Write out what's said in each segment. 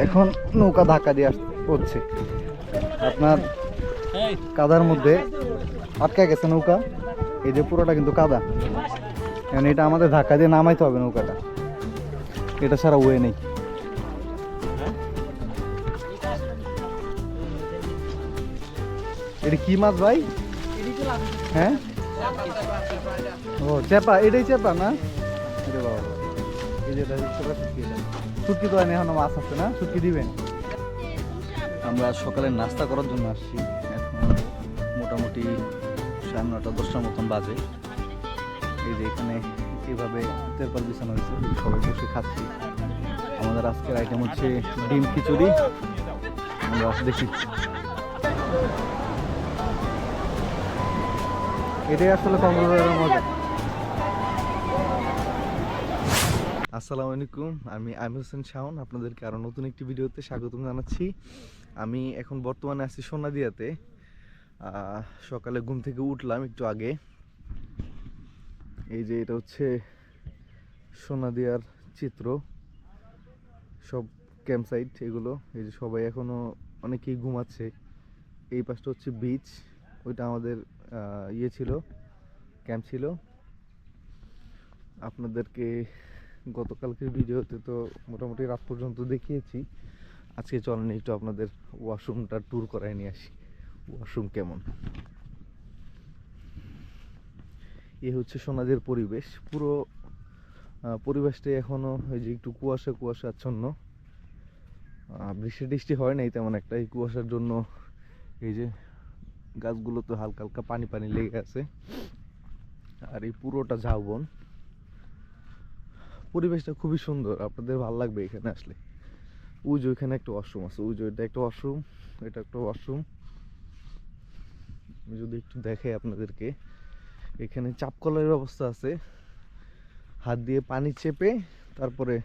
এখন নৌকা ধাক্কা দিয়ে হচ্ছে আপনার কাদার মধ্যে আটকা গেছে নৌকা। এই যে পুরোটা কিন্তু কাদা, কারণ এটা আমাদের ধাক্কা দিয়ে নামাইতে হবে নৌকাটা, এটা ছাড়া ওয়ে নেই। এটা কি মাছ ভাই? হ্যাঁ ও চেপা, এটাই চেপা না? এই যে শুটকি তো এখনো মাছ আছে না, শুটকি দিবেন? আমরা সকালে নাস্তা করার জন্য আসছি, এখন মোটামুটি 9:30 10টার মতন বাজে। এই যে এখানে এইভাবে তেরপাল বিছানো হয়েছে, সবাই বসে খাচ্ছি। আমাদের আজকের আইটেম হচ্ছে ডিম খিচুড়ি। আমরা দেখি, এটাই আসলে কক্সবাজারের মজা। আসসালামু আলাইকুম, আমি হোসেন শাওন, আপনাদেরকে আরও নতুন একটি ভিডিওতে স্বাগতম জানাচ্ছি। আমি এখন বর্তমানে আছি সোনাদিয়াতে। সকালে ঘুম থেকে উঠলাম একটু আগে। এই যে এটা হচ্ছে সোনাদিয়ার চিত্র, সব ক্যাম্প সাইট এগুলো। এই যে সবাই এখনও অনেকেই ঘুমাচ্ছে। এই পাশটা হচ্ছে বিচ, ওইটা আমাদের ইয়ে ছিল, ক্যাম্প ছিল। আপনাদেরকে গতকালকের ভিডিওতে তো মোটামুটি রাত পর্যন্ত দেখিয়েছি। আজকে চলেন একটু আপনাদের ওয়াশরুমটা ট্যুর করায় নিয়ে আসি, ওয়াশরুম কেমন। এ হচ্ছে সোনাদিয়ার পরিবেশ, পুরো পরিবেশটা এখনো এই যে একটু কুয়াশা কুয়াশা আচ্ছন্ন। বৃষ্টি টিষ্টি হয় নাই তেমন একটা, এই কুয়াশার জন্য এই যে গাছগুলো তো হালকা হালকা পানি পানি লেগে আছে। আর এই পুরোটা ঝাউবন, পরিবেশটা খুবই সুন্দর, আপনাদের ভালো লাগবে এখানে আসলে। ওই যে ওইখানে একটা ওয়াশরুম আছে, ওই যে এটা একটা ওয়াশরুম, এটা একটা ওয়াশরুম। আমি যদি একটু দেখাই আপনাদেরকে, এখানে চাপ কলের ব্যবস্থা আছে, হাত দিয়ে পানি চেপে তারপরে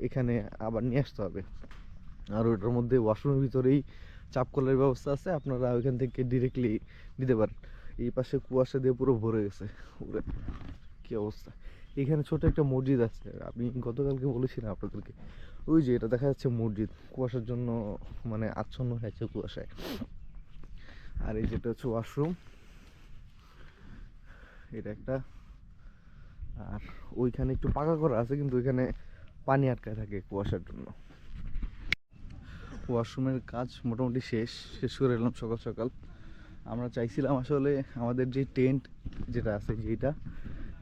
এখানে আবার নিয়ে আসতে হবে। আর ওটার মধ্যে ওয়াশরুমের ভিতরেই চাপ কলের ব্যবস্থা আছে, আপনারা ওইখান থেকে ডিরেক্টলি নিতে পারেন। এই পাশে কুয়াশা দিয়ে পুরো ভরে গেছে, পুরো কি অবস্থা। এখানে ছোট একটা মসজিদ আছে, আমি গতকালকে বলেছিলাম আপনাদেরকে। ওই যে এটা দেখা যাচ্ছে মসজিদ, কুয়াশার জন্য মানে আচ্ছন্ন হয়েছে কুয়াশায়। আর এই যেটা হচ্ছে ওয়াশরুম, এটা একটা। আর ওইখানে একটু পাকা করা আছে, কিন্তু ওইখানে পানি আটকায় থাকে কুয়াশার জন্য। ওয়াশরুমের কাজ মোটামুটি শেষ করে এলাম সকাল সকাল। আমরা চাইছিলাম আসলে আমাদের যে টেন্ট যেটা আছে, যেটা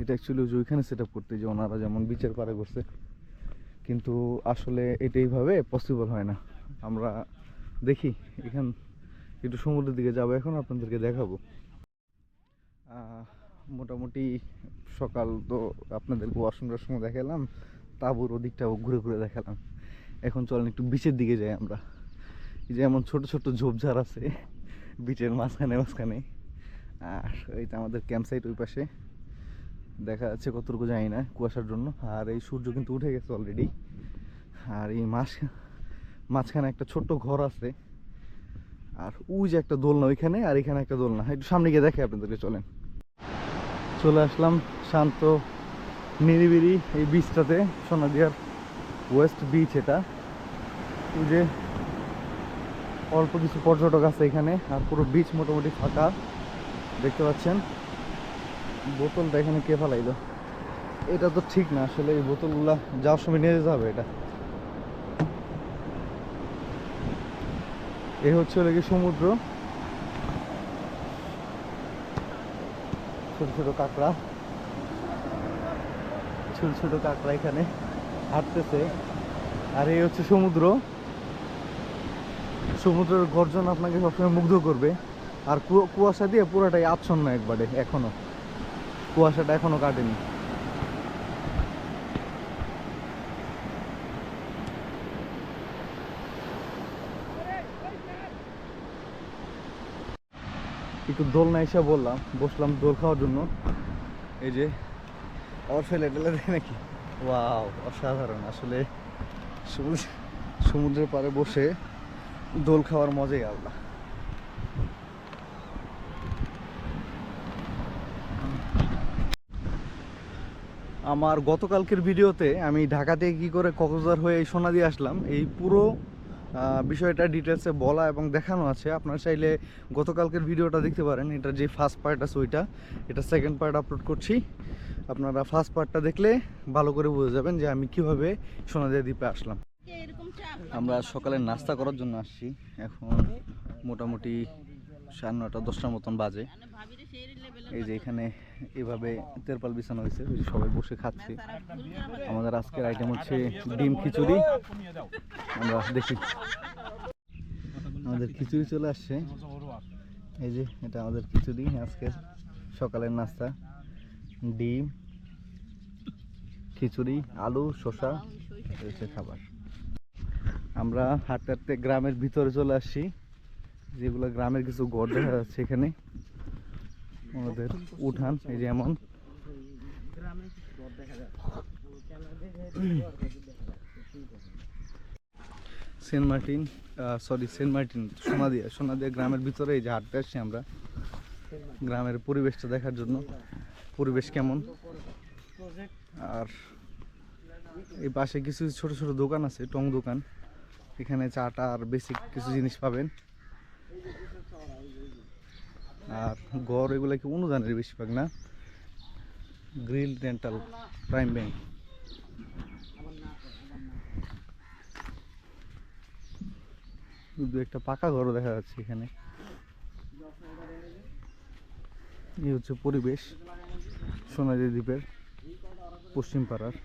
এটা অ্যাকচুয়ালি ওইখানে সেট আপ করতে, যে ওনারা যেমন বিচের পাড়ে করছে, কিন্তু আসলে এটা এইভাবে পসিবল হয় না। আমরা দেখি এখান একটু সমুদ্রের দিকে যাবো, এখন আপনাদেরকে দেখাবো। মোটামুটি সকাল তো আপনাদেরকে ওয়াশরুম দেখালাম, তাঁবুর ওদিকটাও ঘুরে ঘুরে দেখালাম। এখন চলেন একটু বিচের দিকে যাই আমরা। যেমন ছোট ছোট ঝোপঝাড় আছে বিচের মাঝখানে মাঝখানে। আর এইটা আমাদের ক্যাম্প সাইট, ওই পাশে দেখা যাচ্ছে কতটুকু জানি না কুয়াশার জন্য। আর এই সূর্য কিন্তু উঠে গেছে অলরেডি। আর এই মাঝখানে একটা ছোট্ট ঘর আছে। আর ওই যে একটা দোলনা ওইখানে, আর এখানে একটা দোলনা, একটু সামনে গিয়ে দেখে আপনাদেরকে। চলে আসলাম শান্ত নিরিবিলি এই বিচটাতে, সোনাদিয়ার ওয়েস্ট বিচ এটা। ওই যে অল্প কিছু পর্যটক আছে এখানে, আর পুরো বিচ মোটামুটি ফাঁকা দেখতে পাচ্ছেন। বোতলটা এখানে কে ফেলাইলো? এটা তো ঠিক না আসলে, এই বোতলগুলা যাওয়ার সময় নিয়ে যেতে হবে। এটা এ হচ্ছে ওদিকে সমুদ্র, ছোট ছোট কাঁকড়া, ছোট ছোট কাঁকড়া এখানে হাঁটতেছে। আর এই হচ্ছে সমুদ্র, সমুদ্রের গর্জন আপনাকে সবসময় মুগ্ধ করবে। আর কুয়াশা দিয়ে পুরোটাই আচ্ছন্ন একবারে, এখনো কুয়াশাটা এখনো কাটেনি। একটু দোলনা এসে বসলাম দোল খাওয়ার জন্য। এই যে আবার ফেলে টেলে দেয় নাকি, ওয়াও অসাধারণ আসলে। সমুদ্রের পাড়ে বসে দোল খাওয়ার মজাই আলাদা। আমার গতকালকের ভিডিওতে আমি ঢাকা থেকে কী করে কক্সবাজার হয়ে এই সোনাদিয়া আসলাম এই পুরো বিষয়টা ডিটেলসে বলা এবং দেখানো আছে। আপনারা চাইলে গতকালকের ভিডিওটা দেখতে পারেন। এটা যে ফার্স্ট পার্ট আছে ওইটা, এটা সেকেন্ড পার্ট আপলোড করছি। আপনারা ফার্স্ট পার্টটা দেখলে ভালো করে বুঝে যাবেন যে আমি কিভাবে সোনাদিয়া দ্বীপে আসলাম। আমরা সকালে নাস্তা করার জন্য আসছি। এখন মোটামুটি 9:30 10টার মতন বাজে। এই যে এখানে এভাবে তেরপাল বিছানো হয়েছে, ওই যে সবাই বসে খাচ্ছে। আমাদের আজকের আইটেম হচ্ছে ডিম খিচুড়ি। আমরা দেখি আমাদের খিচুড়ি চলে আসছে। এই যে এটা আমাদের খিচুড়ি, আজকের সকালের নাস্তা। ডিম, খিচুড়ি, আলু, শসা হচ্ছে খাবার। আমরা হাঁটতে হাঁটতে গ্রামের ভিতরে চলে আসছি। যেগুলো গ্রামের কিছু ঘর দেখা যাচ্ছে এখানে, আমাদের উঠান। এই যে এমন সেন্ট মার্টিন সোনাদিয়া গ্রামের ভিতরে এই যে হাঁটতে আসছি আমরা গ্রামের পরিবেশটা দেখার জন্য। পরিবেশ কেমন, আর এই পাশে কিছু ছোট ছোট দোকান আছে, টং দোকান। এখানে চাটা আর বেসিক কিছু জিনিস পাবেন। আর ঘর এগুলো কি অনুদানের বেশিরভাগ না, গ্রিল রেন্টাল, প্রাইম ব্যাংক। দু একটা পাকা ঘরও দেখা যাচ্ছে এখানে। এই হচ্ছে পরিবেশ সোনাদিয়া দ্বীপের পশ্চিম পাড়ার।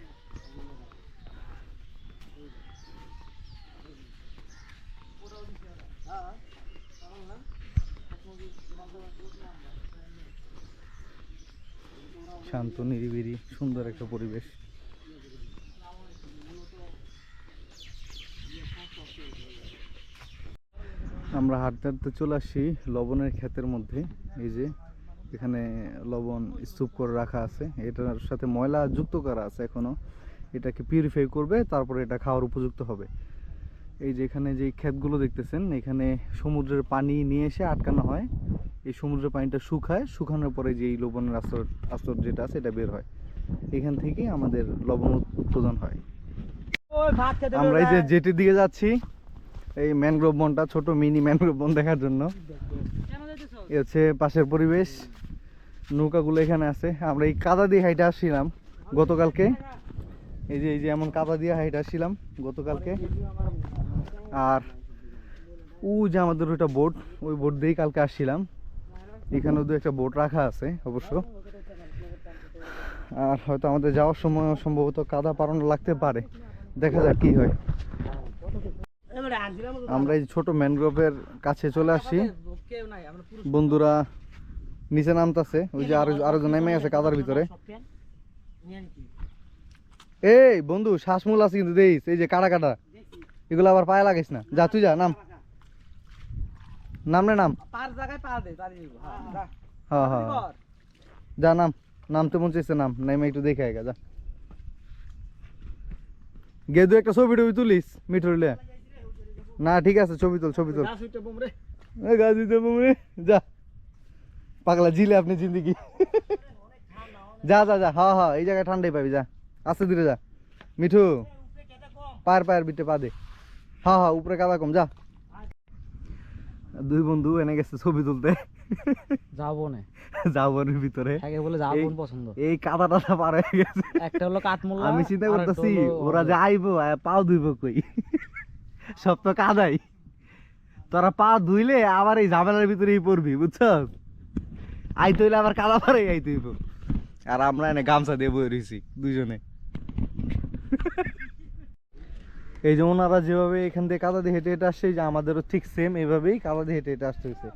শান্ত নিরিবিলি সুন্দর একটা পরিবেশ। আমরা হাঁটতে হাঁটতে চলে আসছি লবণের ক্ষেতের মধ্যে। এই যে এখানে লবণ স্তূপ করে রাখা আছে, এটার সাথে ময়লা যুক্ত করা আছে এখনো। এটাকে পিউরিফাই করবে, তারপরে এটা খাওয়ার উপযুক্ত হবে। এই যে এখানে যে ক্ষেতগুলো দেখতেছেন, এখানে সমুদ্রের পানি নিয়ে এসে আটকানো হয়। এই সমুদ্রের পানিটা শুকানোর পরে যে এই লবণের আস্তর যেটা আছে এটা বের হয়। এখান থেকে আমাদের লবণ উৎপাদন হয়। আমরা এই যে জেটির দিকে যাচ্ছি, এই ম্যানগ্রোভ বনটা, ছোট মিনি ম্যানগ্রোভ বন দেখার জন্য। এই হচ্ছে পাশের পরিবেশ। নৌকাগুলো এখানে আছে। আমরা এই কাদা দিয়ে হাইটে আসছিলাম গতকালকে। এই যে এমন কাদা দিয়ে হাইটে আসছিলাম গতকালকে। আর ও যে আমাদের ওইটা বোট, ওই বোট দিয়েই কালকে আসছিলাম। এখানেও দু একটা বোট রাখা আছে অবশ্য। আর হয়তো আমাদের যাওয়ার সময় সম্ভবত কাদা পারানো লাগতে পারে, দেখা যাক কি হয়। আমরা এই ছোট ম্যানগ্রোভের কাছে চলে আসছি। বন্ধুরা নিচে নামতেছে, ওই যে আরো নেমে আছে কাদার ভিতরে। এই বন্ধু শ্বাসমূল আছে কিন্তু দেখিস, এই যে কাটা কাটা, এগুলো আবার পায়ে লাগাইস না। যা তুই যা, নাম রে, নাম। হ্যাঁ হ্যাঁ যা, নামতে মন চাইছে, নেমে একটু দেখে আগে যা। গে দু একটা ছবি টবি তুলিস মিঠুরলে। না ঠিক আছে, ছবি তুল। যা পাগলা জিলে আপনি জিন্দিগি। যা হ্যাঁ এই জায়গায় ঠান্ডাই পাবি, যা আস্তে ধীরে যা। মিঠু পায়ের বিটে পা দে। হ্যাঁ উপরে কাদা কম, যা। দুই বন্ধু এনে গেছে ছবি তুলতে যাবনের ভিতরে। এই কাদা টাদা পার হয়ে গেছে। একটা হলো কাঠমোল্লা, আমি চিন্তা করতেছি ওরা যে আইবো পাও ধুইব কই, সব তো কাদাই। তোরা পা ধুইলে আবার এই ঝামেলার ভিতরেই পড়বি, বুঝছস। আইতে হইলে আবার কাদা পারে আইতে হইব। আর আমরা এনে গামছা দিয়ে বয়ে রয়েছি দুইজনে। এই যে ওনারা যেভাবে এখান থেকে কাদা দিয়ে হেঁটে হেঁটে আসছে, যে আমাদেরও ঠিক সেম এইভাবেই কাদা দিয়ে হেঁটে হেঁটে আসতে হয়েছে।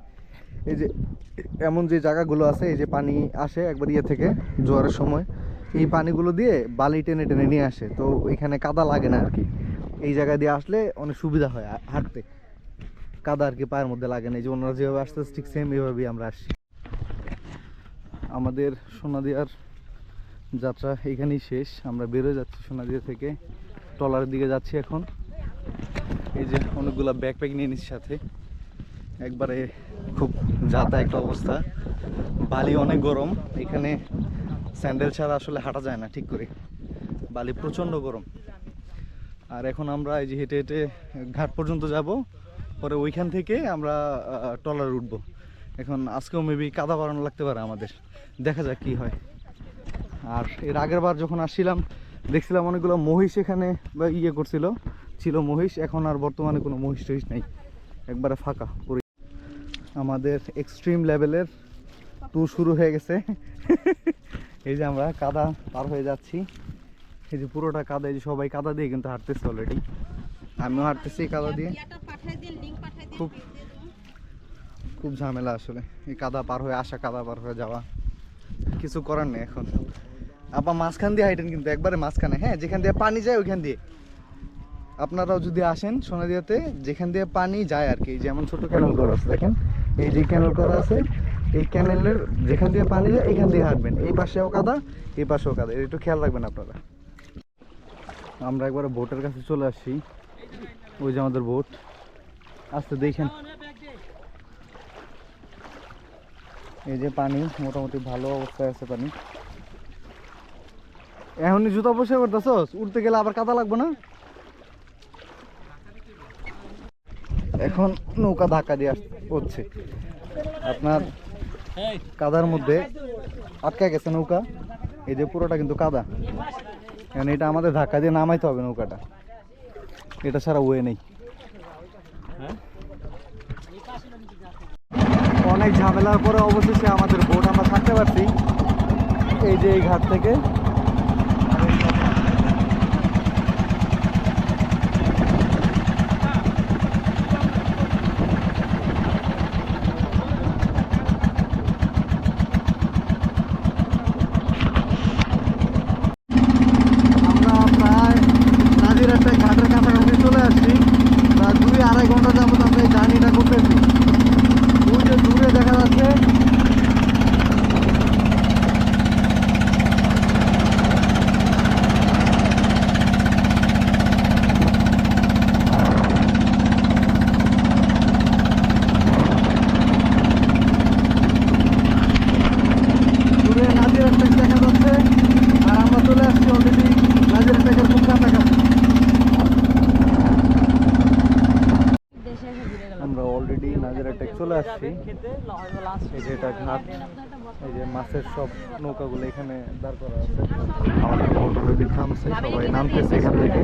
এই যে এমন যে জায়গাগুলো আছে, এই যে পানি আসে একবার ইয়ে থেকে জোয়ারের সময়, এই পানিগুলো দিয়ে বালি টেনে টেনে নিয়ে আসে, তো এখানে কাদা লাগে না আর কি। এই জায়গা দিয়ে আসলে অনেক সুবিধা হয় হাঁটতে, কাদা আর কি পায়ের মধ্যে লাগে না। এই যে ওনারা যেভাবে আসতে ঠিক সেম এইভাবেই আমরা আসছি। আমাদের সোনাদিয়ার যাত্রা এখানেই শেষ। আমরা বেরোয় যাচ্ছি সোনাদিয়া থেকে, ট্রলারের দিকে যাচ্ছি এখন। এই যে অনেকগুলো ব্যাকপ্যাক নিয়ে নিচ্ছি সাথে, একবারে খুব যাতা একটা অবস্থা। বালি অনেক গরম, এখানে স্যান্ডেল ছাড়া আসলে হাঁটা যায় না ঠিক করে, বালি প্রচণ্ড গরম। আর এখন আমরা এই যে হেঁটে হেঁটে ঘাট পর্যন্ত যাব, পরে ওইখান থেকে আমরা ট্রলারে উঠবো। এখন আজকেও মেবি কাদা বাড়ানো লাগতে পারে আমাদের, দেখা যাক কি হয়। আর এর আগের বার যখন আসছিলাম দেখছিলাম অনেকগুলো মহিষ এখানে করছিল, ছিল মহিষ। এখন আর বর্তমানে কোনো মহিষ টহিষ নেই, একবারে ফাঁকা পুরো। আমাদের এক্সট্রিম লেভেলের ট্যুর শুরু হয়ে গেছে। এই যে আমরা কাদা পার হয়ে যাচ্ছি, এই যে পুরোটা কাদা, এই যে সবাই কাদা দিয়ে কিন্তু হাঁটতেছে অলরেডি, আমিও হাঁটতেছি কাদা দিয়ে। খুব খুব ঝামেলা আসলে এই কাদা পার হয়ে আসা, কাদা পার হয়ে যাওয়া, কিছু করার নেই এখন। আপা মাঝখান দিয়ে হাইটেন, কিন্তু একবারে মাঝখানে, হ্যাঁ যেখান দিয়ে পানি যায় ওইখান দিয়ে। আপনারাও যদি আসেন সোনাদিয়াতে, যেখান দিয়ে পানি যায় আর কি, যেমন ছোট ক্যানেল করা আছে দেখেন, এই যে ক্যানেল করা আছে, এই ক্যানেলের যেখান দিয়ে পানি যায় এখান দিয়ে হাঁটবেন। এই পাশেও কাদা, এই পাশেও কাদা, এটা একটু খেয়াল রাখবেন আপনারা। আমরা একবার বোটের কাছে চলে আসছি, ওই যে আমাদের বোট। আস্তে দেখেন, এই যে পানি মোটামুটি ভালো অবস্থায় আছে পানি। এখনই জুতা পরিষ্কার করতেছস, উঠতে গেলে আবার কাদা লাগবে না? এখন নৌকা ধাক্কা দিয়ে হচ্ছে, আপনার কাদার মধ্যে আটকা গেছে নৌকা, এই যে পুরোটা কিন্তু কাদা। এখন এটা আমাদের ধাক্কা দিয়ে নামাইতে হবে নৌকাটা, এটা ছাড়া ওয়ে নেই। অনেক ঝামেলার পরে অবশেষে আমাদের বোট আমরা থাকতে পারছি, এই যে এই ঘাট থেকে। ঘাটের কাছাকাছি চলে আসছি, প্রায় 2-2.5 ঘন্টা যাবত আমরা এই জার্নিটা করতেছি। ওই যে দূরে দেখা যাচ্ছে দূরে নাজিরা টেক দেখা যাচ্ছে, আর আমরা চলে আসছি অলরেডি নাজিরা টেকের খুব কাছাকাছি। আমরা অলরেডি নাজিরা টেক চলে আসছি, এই যে এটা ঘাট, এই যে মাছের সব নৌকাগুলো এখানে দাঁড় করা আছে। আমাদের বোট অলরেডি থামছে, সবাই নামতেছে এখান থেকে।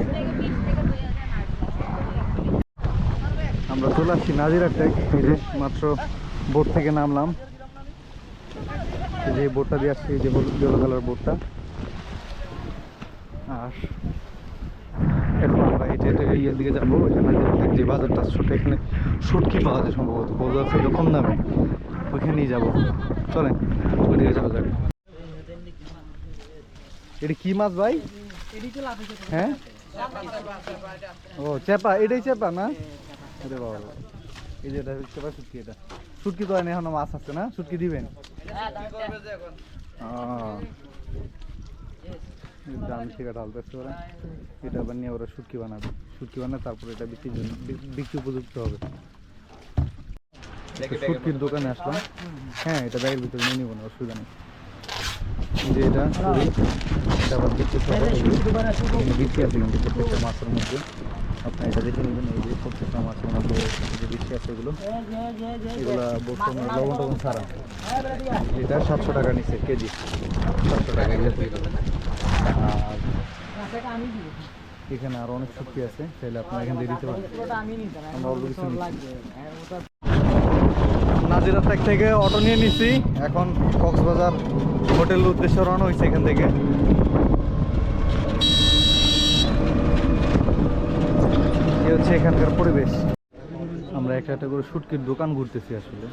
আমরা চলে আসছি নাজিরা টেক, এই যে মাত্র বোট থেকে নামলাম, এই যে বোটটা দিয়ে আসছি, এই যে ইয়েলো কালার বোটটা। আর এখন আমরা হেঁটে হেঁটে ইয়ের দিকে যাবো, যে বাজারটা ছোট, এখানে শুটকি পাওয়া যায় সম্ভবত, বাজার থেকে কম দামে, ওইখানেই যাবো। চলেন ওইদিকে যাওয়া যাবে। এটা কি মাছ ভাই? হ্যাঁ, ও চেপা, এটাই চেপা না? আরে বাবা, এই যে এটা চেপা শুটকি, এটা শুটকি তো এখনো মাছ আছে না, শুটকি দিবেন? দাম শিকা ঢালতেছে ওরা, এটা আবার নিয়ে ওরা শুটকি বানাবে, শুটকি বানাবে তারপরে এটা বিক্রির জন্য, বিক্রি উপযুক্ত হবে। শুটকির দোকানে আসলাম, হ্যাঁ এটা ব্যাগের ভিতরে নিয়ে নিব না, অসুবিধা নেই। যে এটা এটা আবার বিক্রি বিক্রি আছে কিন্তু প্রত্যেকটা মাছের মধ্যে, আপনার এটা দেখে নেবেন। এই যে প্রত্যেকটা মাছের মধ্যে যে বিক্রি আছে এগুলো, এগুলা বর্তমানে লবণ টবণ ছাড়া। এটা 700 টাকা নিচ্ছে কেজি, 700 টাকা। আর এখানে আরো অনেক শুটকি আছে, চাইলে আপনারা এখান থেকে দিতে পারেন। আমরা অল্প কিছু নাজিরা টেক থেকে অটো নিয়ে নিচ্ছি, এখন কক্সবাজার হোটেলের উদ্দেশ্যে রওনা হয়েছে এখান থেকে। এই হচ্ছে এখানকার পরিবেশ। আমরা একটা একটা করে শুটকির দোকান ঘুরতেছি আসলে,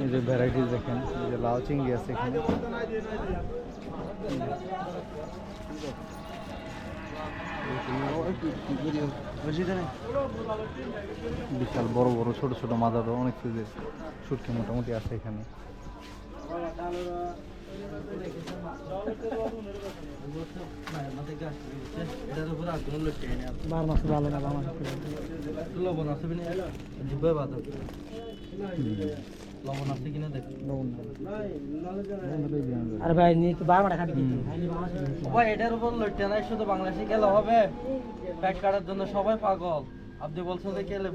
এই যে ভ্যারাইটিস দেখেন, এই যে লাল চিংড়ি আছে এখানে, বিশাল বড় বড় ছোট ছোট মাদার অনেক সাইজের শুটকি মোটামুটি আছে এখানে। লবণ আছে কিনা দেখ। আরে ভাই নি তো বারবার খাবি কিন্তু ভাই এটার উপর লইতে নাই শুধু বাংলাদেশে গেলে হবে প্যাক কাটার জন্য সবাই পাগল আপনি বলছেন যে গেলে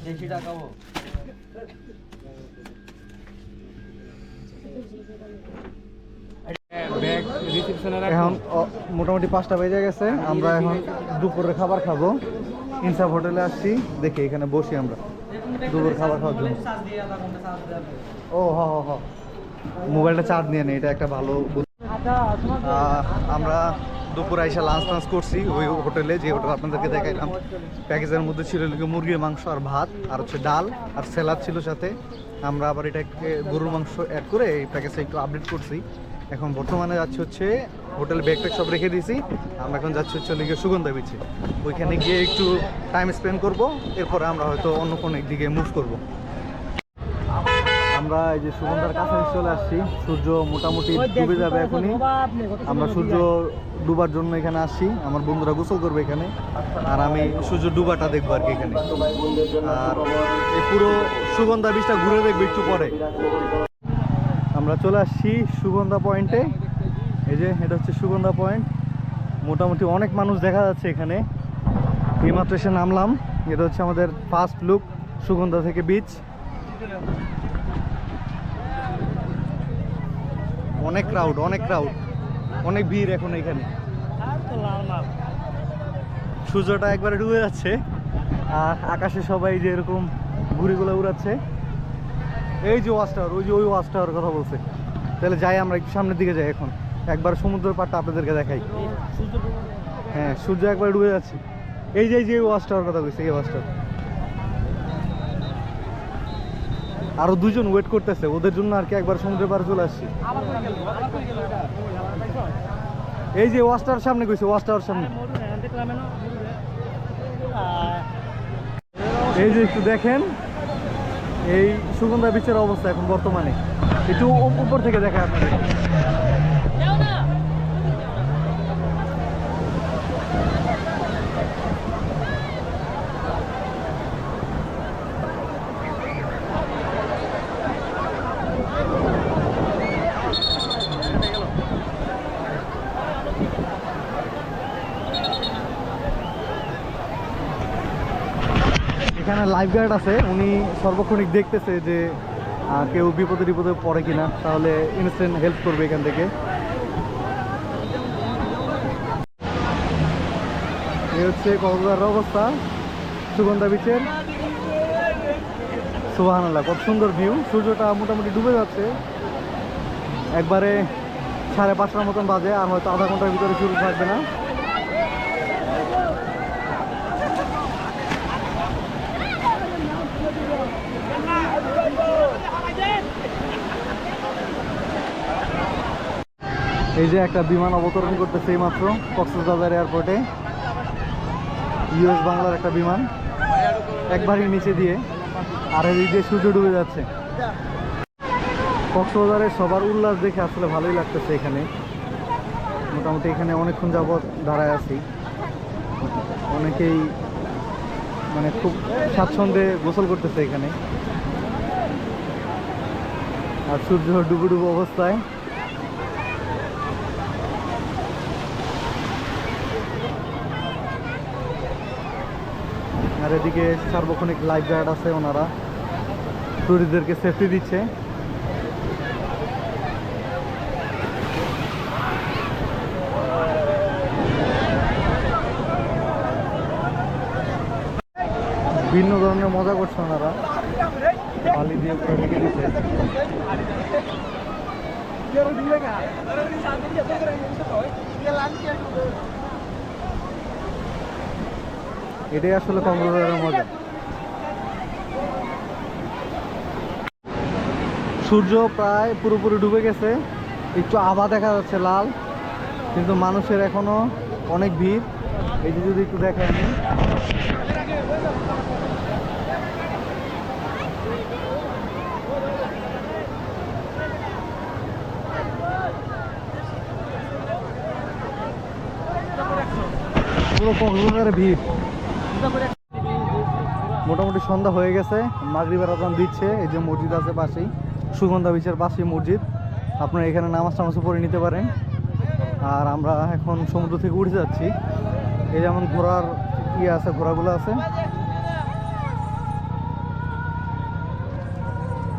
দেশি টাকাবো এখন মোটামুটি 5টা বেজে গেছে আমরা এখন দুপুরের খাবার খাবো ইনসাফ হোটেলে আসছি দেখি এখানে বসি আমরা দুপুর খাবার খাওয়ার জন্য ও হ হ হ মোবাইলটা চার্জ নিয়ে নেই এটা একটা ভালো আমরা দুপুরে এসে লাঞ্চ করছি ওই হোটেলে যে হোটেল আপনাদেরকে দেখাইলাম প্যাকেজের মধ্যে ছিল মুরগির মাংস আর ভাত আর হচ্ছে ডাল আর স্যালাড ছিল সাথে আমরা আবার এটাকে গরুর মাংস অ্যাড করে এই প্যাকেজটা একটু আপডেট করছি এখন বর্তমানে যাচ্ছি হচ্ছে হোটেল ব্যাগপ্যাক সব রেখে দিয়েছি আমরা এখন যাচ্ছি হচ্ছে লিগে সুগন্ধা বিচে ওইখানে গিয়ে একটু টাইম স্পেন্ড করব এরপরে আমরা হয়তো অন্য কোনো একদিকে মুভ করব আমরা এই যে সুগন্ধার কাছাকাছি চলে আসছি সূর্য মোটামুটি ডুবে যাবে এখনই আমরা সূর্য ডুবার জন্য এখানে আসছি আমার বন্ধুরা গোসল করবে এখানে আর আমি সূর্য ডুবাটা দেখবো আর কি এখানে আর এই পুরো সুগন্ধা বিচটা ঘুরে দেখবো একটু পরে আমরা চলে আসছি সুগন্ধা পয়েন্টে এই যে এটা হচ্ছে সুগন্ধা পয়েন্ট মোটামুটি অনেক মানুষ দেখা যাচ্ছে এখানে এইমাত্র এসে নামলাম এটা হচ্ছে আমাদের ফার্স্ট লুক সুগন্ধা থেকে বিচ অনেক ক্রাউড অনেক ভিড় এখন এখানে সূর্যটা একবারে ডুবে যাচ্ছে আর আকাশে সবাই যে এরকম ঘুড়িগুলো উড়াচ্ছে এই যে ওয়াচ টাওয়ার ওই ওয়াচ টাওয়ার কথা বলছে তাহলে যাই আমরা একটু সামনের দিকে যাই এখন একবার সমুদ্রের পাড়টা আপনাদেরকে দেখাই হ্যাঁ সূর্য একবার ডুবে যাচ্ছে এই যে ওয়াচ টাওয়ার কথা বলছে এই ওয়াচ টাওয়ার আরো দুজন ওয়েট করতেছে ওদের জন্য আর কি একবার সমুদ্রের পাড়ে চলে আসছি এই যে ওয়াচ টাওয়ার সামনে কইছে ওয়াচ টাওয়ার সামনে এই যে একটু দেখেন এই সুগন্ধা বিচের অবস্থা এখন বর্তমানে একটু উপর থেকে দেখায় আপনাদের এখানে লাইফ গার্ড আছে উনি সর্বক্ষণিক দেখতেছে যে কেউ বিপদে পড়ে কিনা তাহলে ইনস্ট্যান্ট হেল্প করবে এখান থেকে এই হচ্ছে কক্সবাজারের অবস্থা সুগন্ধা বিচের সুবহানাল্লাহ কত সুন্দর ভিউ সূর্যটা মোটামুটি ডুবে যাচ্ছে একবারে 5:30টার মতন বাজে আর হয়তো আধা ঘন্টার ভিতরে শুরু থাকবে না এই যে একটা বিমান অবতরণ করতেছে এইমাত্র কক্সবাজার এয়ারপোর্টে ইউএস বাংলার একটা বিমান একবারই নিচে দিয়ে আর এদিক দিয়ে সূর্য ডুবে যাচ্ছে কক্সবাজারের সবার উল্লাস দেখে আসলে ভালোই লাগতেছে এখানে মোটামুটি এখানে অনেকক্ষণ যাবৎ দাঁড়ায় আছি অনেকেই মানে খুব স্বাচ্ছন্দ্যে গোসল করতেছে এখানে আর সূর্য ডুবু অবস্থায় আর এদিকে সার্বক্ষণিক লাইফ গার্ড আছে ওনারা টুরিস্টদেরকে সেফটি দিচ্ছে ভিন্ন ধরনের মজা করছে ওনারা বালি দিয়ে পুরো ঢেকে দিচ্ছে এটাই আসলে কক্সবাজারের মজা সূর্য প্রায় পুরোপুরি ডুবে গেছে একটু আভা দেখা যাচ্ছে লাল কিন্তু মানুষের এখনো অনেক ভিড় এই যে যদি একটু দেখেন পুরো কক্সবাজারে ভিড় মোটামুটি সন্ধ্যা হয়ে গেছে, মাগরিবের আজান দিচ্ছে। এই যে মসজিদ আছে পাশেই, সুগন্ধা বিচের পাশেই মসজিদ। আপনারা এখানে নামাজ টামাজ পড়ে নিতে পারেন। আর আমরা এখন সমুদ্র থেকে উঠে যাচ্ছি। এই যেমন ঘোড়ার ইয়ে আছে, ঘোড়াগুলো আছে।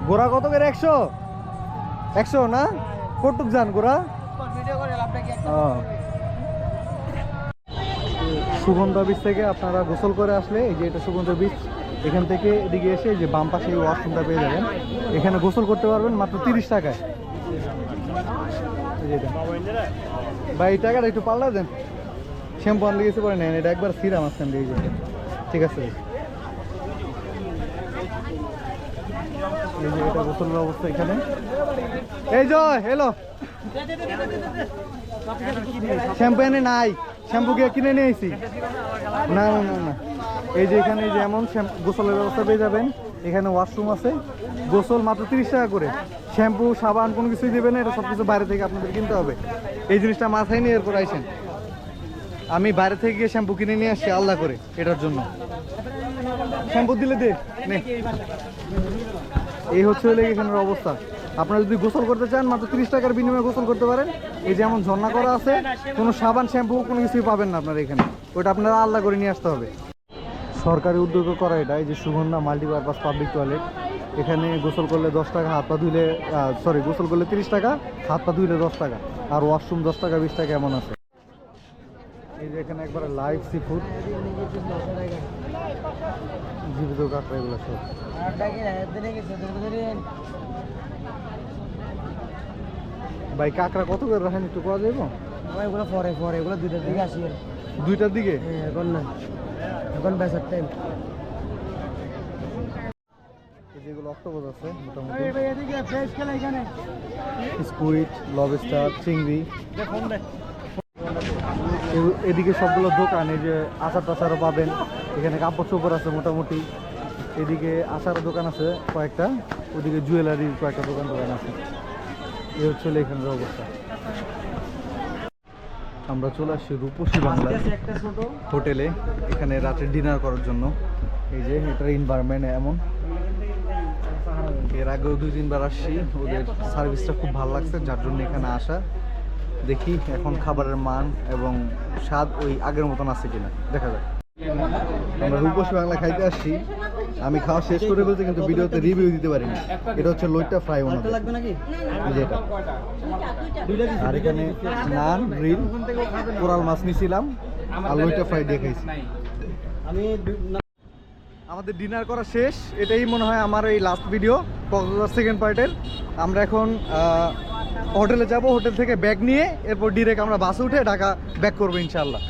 ঘোড়া কত করে? 100 না? কটুক যান ঘোড়া? সুগন্ধা বিচ থেকে আপনারা গোসল করে আসলে, এই যে এটা সুগন্ধা বিচ, এখান থেকে এদিকে এসে যে বাম পাশে ওয়াশরুমটা পেয়ে যাবেন। এখানে গোসল করতে পারবেন মাত্র 30 টাকায়। এই যে এটা। ভাই এই টাকাটা একটু পাল্লা দেন, শ্যাম্পু আনলে গেছে পরে নেন, এটা একবার সিরাম আসছেন এই যে। ঠিক আছে, এই যে এটা গোসলের অবস্থা এখানে। এই জয় হ্যালো, শ্যাম্পু এনে নাই, শ্যাম্পু গিয়ে কিনে নিয়ে এসি। না না না না, এই যে এখানে যে এমন গোসলের ব্যবস্থা পেয়ে যাবেন। এখানে ওয়াশরুম আছে, গোসল মাত্র 30 টাকা করে। শ্যাম্পু সাবান কোনো কিছুই দেবে না, এটা সব কিছু বাইরে থেকে আপনাদের কিনতে হবে। এই জিনিসটা মাথায় নিয়ে এরপর আইসেন। আমি বাইরে থেকে গিয়ে শ্যাম্পু কিনে নিয়ে আসছি আলাদা করে এটার জন্য। শ্যাম্পু দিলে দে নে। এই হচ্ছে হলে এখানের অবস্থা। আপনারা যদি গোসল করতে চান মাত্র 30 টাকার বিনিময়ে গোসল করতে পারেন। এই যেমন ঝর্ণা করা আছে, কোনো সাবান শ্যাম্পু কোনো কিছুই পাবেন না আপনারা এখানে, ওটা আপনারা আলাদা করে নিয়ে আসতে হবে। সরকারি উদ্যোগে করা এটা, এই যে সুগন্ধা মাল্টিপারপাস পাবলিক টয়লেট। এখানে গোসল করলে 10 টাকা, হাত পা ধুইলে গোসল করলে 30 টাকা, হাত পা ধুইলে 10 টাকা, আর ওয়াশরুম 10 টাকা 20 টাকা এমন আছে। এই যে এখানে একবারে লাইভ সি ফুড, জীবিত কাঁকড়া এগুলো সব। ভাই কাঁকড়া কত করে রাখেন একটু পাওয়া যাবো? এগুলো পরে পরে এগুলো 2টার দিকে আসি। 2টার দিকে? এখন না, এখন বেচার টাইম। যেগুলো অক্টোপাস আছে মোটামুটি, স্কুইড, লবস্টার, চিংড়ি। এদিকে সবগুলো দোকান, এই যে আচার টাচারও পাবেন এখানে, কাপড় চোপড় আছে মোটামুটি। এদিকে আচারের দোকান আছে কয়েকটা, ওদিকে জুয়েলারির কয়েকটা দোকান আছে। এই হচ্ছে এখানের অবস্থা। আমরা চলে আসছি রূপসী বাংলা হোটেলে, এখানে রাতে ডিনার করার জন্য। এই যে এটার এনভায়রনমেন্ট এমন। এর আগেও 2-3 বার আসছি, ওদের সার্ভিসটা খুব ভালো লাগছে, যার জন্য এখানে আসা। দেখি এখন খাবারের মান এবং স্বাদ ওই আগের মতন আছে কিনা, দেখা যাক। আমরা রূপসী বাংলা খাইতে আসছি, আমি খাওয়া শেষ করে বলছি কিন্তু ভিডিওতে রিভিউ দিতে পারিনি। এটা হচ্ছে লইট্টা ফ্রাই ওনাদের, যেটা। আর এখানে নান, গ্রিল, কোরাল মাছ নিয়েছিলাম আর লইট্টা ফ্রাই দিয়ে খাইছি। আমাদের ডিনার করা শেষ, এটাই মনে হয় আমার এই লাস্ট ভিডিও কক্সবাজার সেকেন্ড পার্টের। আমরা এখন হোটেলে যাব, হোটেল থেকে ব্যাগ নিয়ে এরপর ডিরেক্ট আমরা বাসে উঠে ঢাকা ব্যাক করবো ইনশাআল্লাহ।